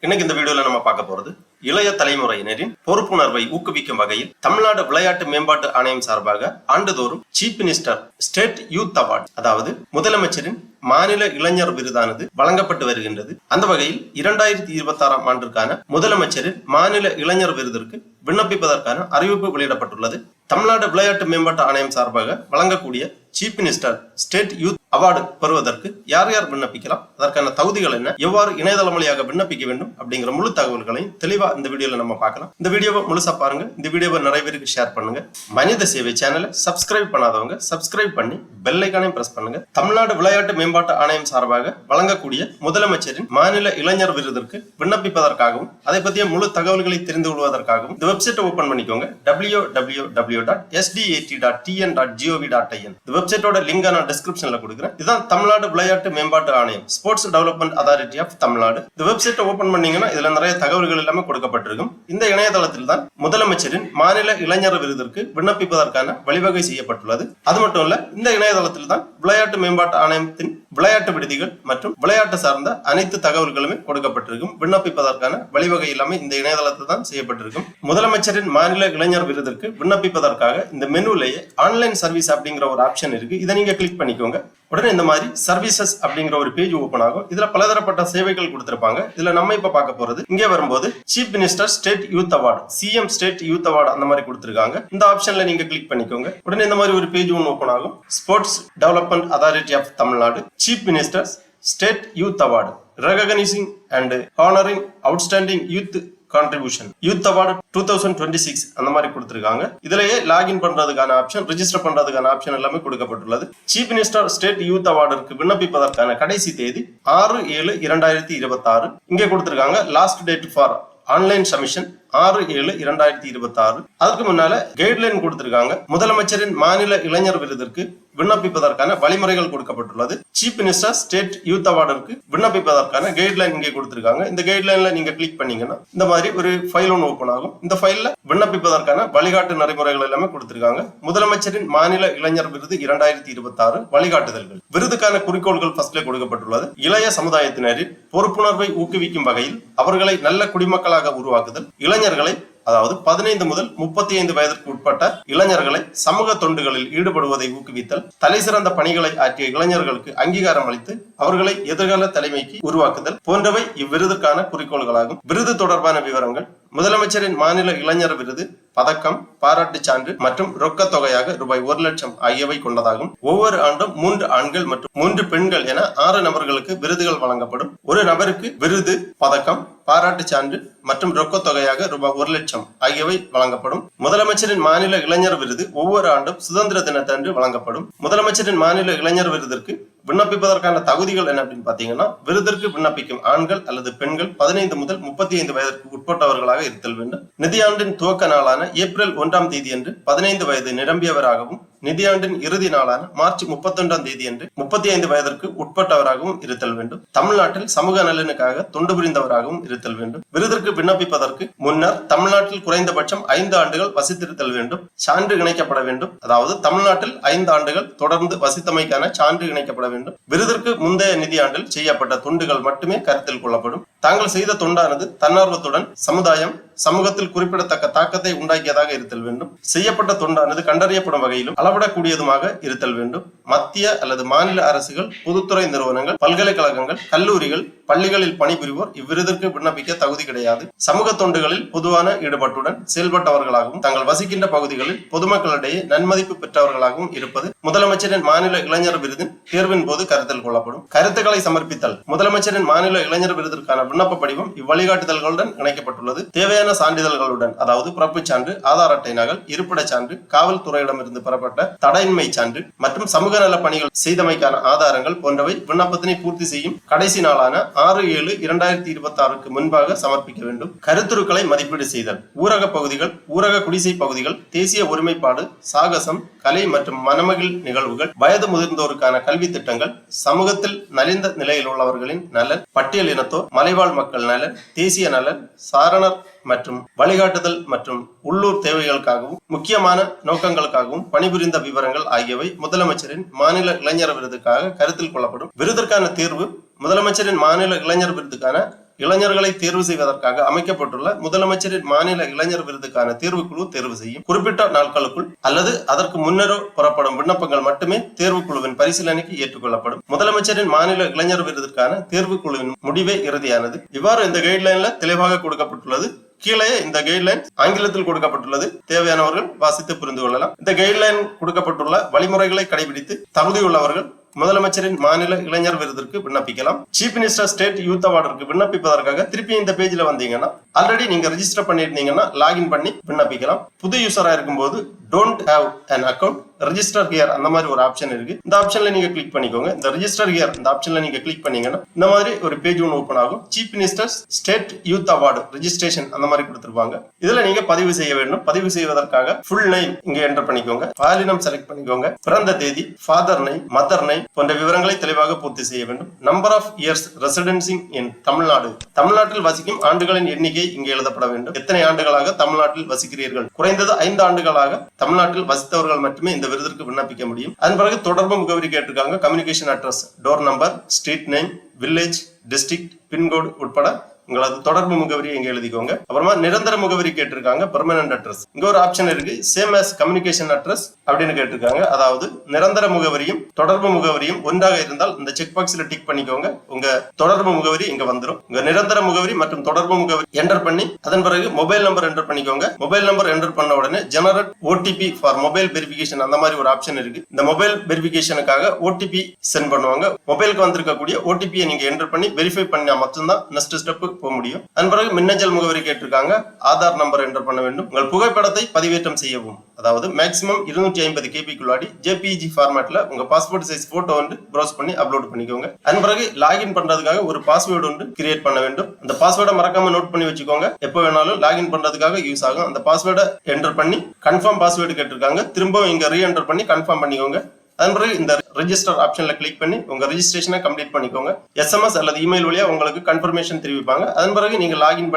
இன்னைக்கு இந்த வீடியோல நம்ம பார்க்க போறது இளைய தலைமுறையினரின் பொறுப்புணர்வை ஊக்குவிக்கும் வகையில் தமிழ்நாடு விளையாட்டு மேம்பாட்டு ஆணையம் சார்பாக ஆண்டுதோறும் chief minister state youth award, அதாவது முதலமைச்சரின் மாநில இளைஞர் விருதானது வழங்கப்பட்டு வருகின்றது. அந்த வகையில் 2026ஆம் ஆண்டிற்கான முதலமைச்சரின் மாநில இளைஞர் விருதிற்கு விண்ணப்பிப்பதற்கான அறிவிப்பு வெளியிடப்பட்டுள்ளது. தமிழ்நாடு விளையாட்டு மேம்பாட்டு ஆணையம் சார்பாக வழங்கக்கூடிய chief minister state youth award பெறுவதற்கு யார் யார் விண்ணப்பிக்கலாம், அதற்கான தகுதிகள் என்ன, எவ்வாறு இணையதளம் வழியாக விண்ணப்பிக்க வேண்டும் அப்படிங்கிற முழு தகவல்களையும் தெளிவா இந்த வீடியோல நம்ம பார்க்கலாம். இந்த வீடியோவை முழுசா பாருங்க. இந்த வீடியோவை நிறைய பேருக்கு ஷேர் பண்ணுங்க. மனித சேவை சேனலை சப்ஸ்கிரைப் பண்ணாதவங்க சப்ஸ்கிரைப் பண்ணி பெல் ஐகானையும் பிரஸ் பண்ணுங்க. தமிழ்நாடு விளையாட்டு மேம்பாட்டு ஆணையம் சார்பாக வழங்கக்கூடிய முதலமைச்சரின் மாநில இளைஞர் விருதிற்கு விண்ணப்பிப்பதற்காகவும் அதை பற்றிய முழு தகவல்களை தெரிந்து கொள்வதற்காகவும் இந்த வெப்சைட்டை ஓபன் பண்ணிக்கோங்க. www.sdat.tn.gov.in. இந்த வெப்சைட்டோட லிங்க் நான் டிஸ்கிரிப்ஷன்ல கொடுக்குறேன். இதுதான் தமிழ்நாடு விளையாட்டு மேம்பாட்டு ஆணையம், sports development authority of Tamil Nadu. இந்த வெப்சைட்டை ஓபன் பண்ணீங்கன்னா இதுல நிறைய தகவல்கள் எல்லாமே கொடுக்கப்பட்டிருக்கும். இந்த இணையதளத்தில் தான் முதலமைச்சரின் மாநில இளைஞர் விருதிற்கு விண்ணப்பிப்பதற்கான வழிவகை செய்யப்பட்டுள்ளது. அது மட்டும் இல்ல, இந்த இணையதளத்தில் தான் விளையாட்டு மேம்பாட்டு ஆணையத்தின் விளையாட்டு விடுதிகள் மற்றும் விளையாட்டு சார்ந்த அனைத்து தகவல்களுமே கொடுக்கப்பட்டிருக்கும். விண்ணப்பிப்பதற்கான வழிவகை எல்லாமே இந்த இணையதளத்தில் தான் செய்யப்பட்டிருக்கும். முதலமைச்சரின் மாநில இளைஞர் விருதிற்கு விண்ணப்பிப்பதற்காக இந்த மெனுலேயே ஆன்லைன் சர்வீஸ் அப்படிங்கிற ஒரு ஆப்ஷன் இருக்கு. இதை நீங்க கிளிக் பண்ணிக்கோங்க. உடனே இந்த மாதிரி சர்வீசஸ் அப்படிங்கிற ஒரு பேஜ் ஓபன் ஆகும். இதுல பலதரப்பட்ட சேவைகள் கொடுத்திருப்பாங்க. இதுல நம்ம இப்ப பார்க்க போறது, இங்கே வரும்போது chief minister state youth award, CM state youth award அந்த மாதிரி கொடுத்திருக்காங்க. இந்த ஆப்ஷன்ல நீங்க கிளிக் பண்ணிக்கோங்க. உடனே இந்த மாதிரி ஒரு பேஜ் ஒன்று ஓபன் ஆகும். Sports development authority of Tamil Nadu chief minister state youth award, recognising and honouring outstanding youth contribution youth award 2026 அந்த மாதிரி கொடுத்திருக்காங்க. இதுலயே லாகின் பண்றதுக்கான ஆப்ஷன், ரெஜிஸ்டர் பண்றதுக்கான ஆப்ஷன் எல்லாமே கொடுக்கப்பட்டுள்ளது. சீஃப் மினிஸ்டர் ஸ்டேட் யூத் அவார்டுக்கு விண்ணப்பிப்பதற்கான கடைசி தேதி 6/7/2026 இங்கே கொடுத்திருக்காங்க. Last date for online submission 6/7/2026. அதுக்கு முன்னால கைட்லைன் கொடுத்திருக்காங்க. முதலமைச்சரின் மாநில இளைஞர் விருதிற்கு விண்ணப்பிப்பதற்கான வழிமுறைகள் கொடுக்கப்பட்டுள்ளது. சீஃப் மினிஸ்டர் ஸ்டேட் யூத் அவார்டுக்கு விண்ணப்பிப்பதற்கான கைட்லைன் இங்கே கொடுத்திருக்காங்க. இந்த கைட்லைன்ல நீங்க கிளிக் பண்ணீங்கன்னா இந்த மாதிரி ஒரு ஃபைல் ஒன்று ஓபன் ஆகும். இந்த ஃபைல்ல விண்ணப்பிப்பதற்கான வழிகாட்டு நடைமுறைகள் எல்லாமே கொடுத்திருக்காங்க. முதலமைச்சரின் மாநில இளைஞர் விருது 2026 வழிகாட்டுதல்கள். விருதுக்கான குறிக்கோள்கள் ஃபர்ஸ்ட்ல கொடுக்கப்பட்டுள்ளது. இளைய சமுதாயத்தினரின் பொறுப்புணர்வை ஊக்குவிக்கும் வகையில் அவர்களை நல்ல குடிமக்களாக உருவாக்குதல், இளைஞர்களை அதாவது 15 முதல் 35 வயதிற்கு உட்பட்ட இளைஞர்களை சமூக தொண்டுகளில் ஈடுபடுவதை ஊக்குவித்தல், தலை சிறந்த பணிகளை ஆற்றிய இளைஞர்களுக்கு அங்கீகாரம் அளித்து அவர்களை எதிர்கால தலைமைக்கு உருவாக்குதல் போன்றவை இவ்விருதுக்கான குறிக்கோள்களாகும். விருது தொடர்பான விவரங்கள்: முதலமைச்சரின் மாநில இளைஞர் விருது பதக்கம், பாராட்டு சான்று மற்றும் ரொக்க தொகையாக ரூபாய் 1 லட்சம் ஆகியவை கொண்டதாகும். ஒவ்வொரு ஆண்டும் 3 ஆண்கள் மற்றும் 3 பெண்கள் என 6 நபர்களுக்கு விருதுகள் வழங்கப்படும். ஒரு நபருக்கு விருது, பதக்கம், பாராட்டு சான்று மற்றும் ரொக்க தொகையாக ரூபாய் 1 லட்சம் ஆகியவை வழங்கப்படும். முதலமைச்சரின் மாநில இளைஞர் விருது ஒவ்வொரு ஆண்டும் சுதந்திர தினத்தன்று வழங்கப்படும். முதலமைச்சரின் மாநில இளைஞர் விருதிற்கு விண்ணப்பிப்பதற்கான தகுதிகள் என்ன அப்படின்னு பாத்தீங்கன்னா, விருதிற்கு விண்ணப்பிக்கும் ஆண்கள் அல்லது பெண்கள் 15 முதல் 35 வயதிற்கு உட்பட்டவர்களாக இருத்தல் வேண்டும். நிதியாண்டின் துவக்க நாளான ஏப்ரல் 1ஆம் தேதி அன்று 15 வயது நிரம்பியவராகவும், நிதியாண்டின் இறுதி நாளான மார்ச் 31ஆம் தேதி அன்று 35 வயதிற்கு உட்பட்டவராகவும் இருத்தல் வேண்டும். தமிழ்நாட்டில் சமூக நலனுக்காக தொண்டு புரிந்தவராகவும் இருத்தல் வேண்டும். விருதிற்கு விண்ணப்பிப்பதற்கு முன்னர் தமிழ்நாட்டில் குறைந்தபட்சம் 5 ஆண்டுகள் வசித்திருத்தல் வேண்டும். சான்று இணைக்கப்பட வேண்டும். அதாவது தமிழ்நாட்டில் 5 ஆண்டுகள் தொடர்ந்து வசித்தமைக்கான சான்று இணைக்கப்பட வேண்டும். விருதிற்கு முந்தைய நிதியாண்டில் செய்யப்பட்ட தொண்டுகள் மட்டுமே கருத்தில் கொள்ளப்படும். தாங்கள் செய்த தொண்டானது தன்னார்வத்துடன் சமுதாயம், சமூகத்தில் குறிப்பிடத்தக்க தாக்கத்தை உண்டாக்கியதாக இருத்தல் வேண்டும். செய்யப்பட்ட தொண்டானது கண்டறியப்படும் வகையிலும் அளவிடக்கூடியதுமாக இருத்தல் வேண்டும். மத்திய அல்லது மாநில அரசுகள், பொதுத்துறை நிறுவனங்கள், பல்கலைக்கழகங்கள், கல்லூரிகள், பள்ளிகளில் பணிபுரிவோர் இவ்விருதிற்கு விண்ணப்பிக்க தகுதி கிடையாது. சமூக தொண்டுகளில் பொதுவான ஈடுபாட்டுடன் செயல்பட்டவர்களாகவும் தங்கள் வசிக்கின்ற பகுதிகளில் பொதுமக்களிடையே நன்மதிப்பு பெற்றவர்களாகவும் இருப்பது முதலமைச்சரின் மாநில இளைஞர் விருதின் தேர்வின் போது கருத்தில் கொள்ளப்படும். கருத்துக்களை சமர்ப்பித்தல்: முதலமைச்சரின் மாநில இளைஞர் விருதிற்கான விண்ணப்ப படிவம் இவ்வழிகாட்டுதல்களுடன் இணைக்கப்பட்டுள்ளது. தேவையான சான்றிதழ்களுடன், அதாவது பிறப்புச் சான்று, ஆதார் அட்டை நகல், இருப்பிடச் சான்று, காவல்துறையிடமிருந்து பெறப்பட்ட தடையின்மை சான்று மற்றும் சமூக நல பணிகள் செய்தமைக்கான ஆதாரங்கள் போன்றவை விண்ணப்பத்தினை பூர்த்தி செய்யும் கடைசி நாளான 6/7/2026 முன்பாக சமர்ப்பிக்க வேண்டும். கருத்துருக்களை மதிப்பீடு செய்தல்: ஊரக பகுதிகள், ஊரக குடிசை பகுதிகள், தேசிய ஒருமைப்பாடு, சாகசம், கலை மற்றும் மனமகிழ் நிகழ்வுகள், வயது முதிர்ந்தோருக்கான கல்வி திட்டங்கள், சமூகத்தில் நலிந்த நிலையில் உள்ளவர்களின் நலன், பட்டியல் இனத்தோர், மலைவாழ் மக்கள் நலன், தேசிய நலன், சாரணர் மற்றும் வழிகாட்டுதல் மற்றும் உள்ளூர் தேவைகளுக்காகவும் முக்கியமான நோக்கங்களுக்காகவும் பணிபுரிந்த விவரங்கள் ஆகியவை முதலமைச்சரின் மாநில இளைஞர் விருதுக்காக கருத்தில் கொள்ளப்படும். விருதிற்கான தேர்வு: முதலமைச்சரின் மாநில இளைஞர் விருதுக்கான இளைஞர்களை தேர்வு செய்வதற்காக அமைக்கப்பட்டுள்ள முதலமைச்சரின் மாநில இளைஞர் விருதுக்கான தேர்வுக்குழு தேர்வு செய்யும். குறிப்பிட்ட நாட்களுக்குள் அல்லது அதற்கு முன்னரோ புறப்படும் விண்ணப்பங்கள் மட்டுமே தேர்வுக்குழுவின் பரிசீலனைக்கு ஏற்றுக்கொள்ளப்படும். முதலமைச்சரின் மாநில இளைஞர் விருதுக்கான தேர்வுக்குழுவின் முடிவே இறுதியானது. இவ்வாறு இந்த கைட்லைன்ல தெளிவாக கொடுக்கப்பட்டுள்ளது. கீழே இந்த கைட்லைன் ஆங்கிலத்தில் கொடுக்கப்பட்டுள்ளது. தேவையானவர்கள் வாசித்து புரிந்து கொள்ளலாம். இந்த கைட்லைன் கொடுக்கப்பட்டுள்ள வழிமுறைகளை கடைபிடித்து தகுதியுள்ளவர்கள் முதலமைச்சரின் மாநில இளைஞர் விருதிற்கு விண்ணப்பிக்கலாம். சீஃப் மினிஸ்டர் ஸ்டேட் யூத் அவார்டுக்கு விண்ணப்பிப்பதற்காக திருப்பி இந்த பேஜ்ல வந்தீங்கன்னா ஆல்ரெடி நீங்க ரெஜிஸ்டர் பண்ணிருந்தீங்கன்னா லாகின் பண்ணி விண்ணப்பிக்கலாம். புது யூசரா இருக்கும்போது don't have an account register here அந்த மாதிரி ஒரு ஆப்ஷன் இருக்கு. இந்த ஆப்ஷன்ல நீங்க கிளிக் பண்ணிக்கோங்க. இந்த ரெஜிஸ்டர் ஹியர் இந்த ஆப்ஷன்ல நீங்க கிளிக் பண்ணீங்கன்னா இந்த மாதிரி ஒரு பேஜ் ஒன்று ஓபன் ஆகும். Chief minister state youth award registration அந்த மாதிரி கொடுத்திருப்பாங்க. இதுல நீங்க பதிவு செய்ய வேண்டும். பதிவு செய்வதற்காக ஃபுல் நேம் இங்க என்டர் பண்ணிக்கோங்க. பாலினம் செலக்ட் பண்ணிக்கோங்க. பிறந்த தேதி, ஃபாதர் நேம், மதர் நேம் போன்ற விவரங்களை தெளிவாக பூர்த்தி செய்ய வேண்டும். நம்பர் ஆஃப் இயர்ஸ் ரெசிடென்சிங் இன் தமிழ்நாடு, தமிழ்நாட்டில் வசிக்கும் ஆண்டுகளின் எண்ணிக்கை இங்கே எழுதப்பட வேண்டும். எத்தனை ஆண்டுகளாக தமிழ்நாட்டில் வசிக்கிறீர்கள்? குறைந்தது 5 ஆண்டுகளாக தமிழ்நாட்டில் வசித்தவர்கள் மட்டுமே இந்த விருதிற்கு விண்ணப்பிக்க முடியும். அதன் பிறகு தொடர்பு முகவரி கேட்டிருக்காங்க. Communication address, door number, street name, village, district, pincode உட்பட உங்களது தொடர்பு முகவரி இங்க எழுதிக்கோங்க. அப்புறமா நிரந்தர முகவரி கேட்டிருக்காங்க. பெர்மனன்ட் அட்ரஸ் இங்க ஒரு ஆப்ஷன் இருக்கு. சேம் as கம்யூனிகேஷன் அட்ரஸ் அப்படின்னு கேட்டிருக்காங்க. அதாவது நிரந்தர முகவரியும் தொடர்பு முகவரியும் ஒன்றாக இருந்தால் இந்த செக் பாக்ஸ்ல டிக் பண்ணிக்கோங்க. உங்க தொடர்பு முகவரி இங்க வந்துடும். உங்க நிரந்தர முகவரி மற்றும் தொடர்பு முகவரி என்டர் பண்ணி அதன் பிறகு மொபைல் நம்பர் என்டர் பண்ணிக்கோங்க. மொபைல் நம்பர் என்டர் பண்ண உடனே generate OTP for mobile verification அந்த மாதிரி ஒரு ஆப்ஷன் இருக்கு. இந்த மொபைல் வெரிஃபிகேஷனுக்காக ஓடிபி சென்ட் பண்ணுவாங்க. மொபைலுக்கு வந்திருக்கக்கூடிய ஓடிபியை நீங்க என்டர் பண்ணி வெரிஃபை பண்ணா மட்டும்தான் நெக்ஸ்ட் ஸ்டெப் போக முடியும். அதன் பிறகு மின்னஞ்சல் முகவரி கேட்டிருக்காங்க. ஆதார் நம்பர் என்டர் பண்ண வேண்டும். உங்கள் புகைப்படத்தை பதிவேற்றம் செய்யவும். அதாவது மேக்ஸிமம் 250 கேபிக்குள்ளாடி ஜேபிஜி ஃபார்மேட்ல உங்க பாஸ்போர்ட் சைஸ் போட்டோ வந்து ப்ரௌஸ் பண்ணி அப்லோட் பண்ணிக்கோங்க. அதன் பிறகு லாகின் பண்றதுக்காக ஒரு பாஸ்வேர்டு வந்து கிரியேட் பண்ண வேண்டும். அந்த பாஸ்வேர்டை மறக்காம நோட் பண்ணி வச்சுக்கோங்க. எப்போ வேணாலும் லாகின் பண்றதுக்காக யூஸ் ஆகும். அந்த பாஸ்வேர்டை என்டர் பண்ணி கன்ஃபார்ம் பாஸ்வேர்டு கேட்டிருக்காங்க. திரும்பவும் இங்க ரீ என்டர் பண்ணி கன்ஃபார்ம் பண்ணிக்கோங்க. அதன் பிறகு இந்த ரெஜிஸ்டர் ஆப்ஷன்ல கிளிக் பண்ணி உங்க ரெஜிஸ்ட்ரேஷனை கம்ப்ளீட் பண்ணிக்கோங்க. எஸ்எம்எஸ் அல்லது இமெயில் வழியா உங்களுக்கு கன்ஃபர்மேஷன் தெரிவிப்பாங்க. அதன் பிறகு நீங்க லாகின்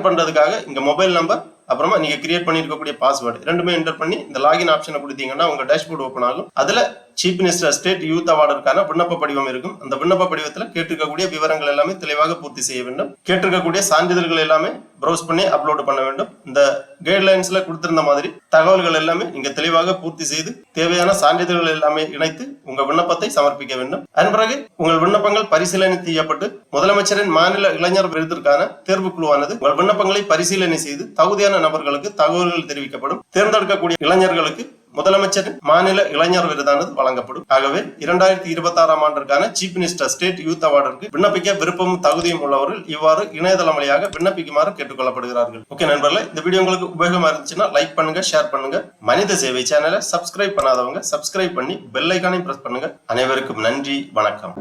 பண்றதுக்காக இங்க மொபைல் நம்பர் அப்புறமா நீங்க கிரியேட் பண்ணிருக்கக்கூடிய பாஸ்வேர்டு ரெண்டுமே என்டர் பண்ணி இந்த லாகின் ஆப்ஷனை கொடுத்தீங்கன்னா உங்க டேஷ்போர்ட் ஓபன் ஆகும். அதுல சீஃப் மினிஸ்டர் ஸ்டேட் யூத் அவார்டுக்கான விண்ணப்ப படிவம் இருக்கும். அந்த விண்ணப்ப படிவத்தில் கேட்டிருக்கக்கூடிய விவரங்கள் எல்லாமே தெளிவாக பூர்த்தி செய்ய வேண்டும். கேட்டிருக்கக்கூடிய சான்றிதழ்கள் எல்லாமே ப்ரௌஸ் பண்ணி அப்லோட் பண்ண வேண்டும். இந்த கைட்லைன்ஸ்ல கொடுத்திருந்த மாதிரி தகவல்கள் எல்லாமே நீங்க தெளிவாக பூர்த்தி செய்து தேவையான சான்றிதழ்கள் எல்லாமே இணைத்து உங்க விண்ணப்பத்தை சமர்ப்பிக்க வேண்டும். அதன் பிறகு உங்கள் விண்ணப்பங்கள் பரிசீலனை செய்யப்பட்டு முதலமைச்சரின் மாநில இளைஞர் விருதிற்கான தேர்வுக்குழுவானது உங்கள் விண்ணப்பங்களை பரிசீலனை செய்து தகுதியான நபர்களுக்கு தகவல்கள் தெரிவிக்கப்படும். தேர்ந்தெடுக்கக்கூடிய இளைஞர்களுக்கு முதலமைச்சரின் மாநில இளைஞர் விருதானது வழங்கப்படும். ஆகவே 2026ஆம் ஆண்டிற்கான சீஃப் மினிஸ்டர் ஸ்டேட் யூத் அவார்டிற்கு விண்ணப்பிக்க விருப்பமும் தகுதியும் உள்ளவர்கள் இவ்வாறு இணையதளம் வழியாக விண்ணப்பிக்குமாறு கேட்டுக்கொள்ளப்படுகிறார்கள். ஓகே நண்பர்களே, இந்த வீடியோ உங்களுக்கு உபயோகமா இருந்துச்சுன்னா லைக் பண்ணுங்க, ஷேர் பண்ணுங்க. மனித சேவை சேனலை சப்ஸ்கிரைப் பண்ணாதவங்க சப்ஸ்கிரைப் பண்ணி பெல் ஐகானையும் பிரஸ் பண்ணுங்க. அனைவருக்கும் நன்றி, வணக்கம்.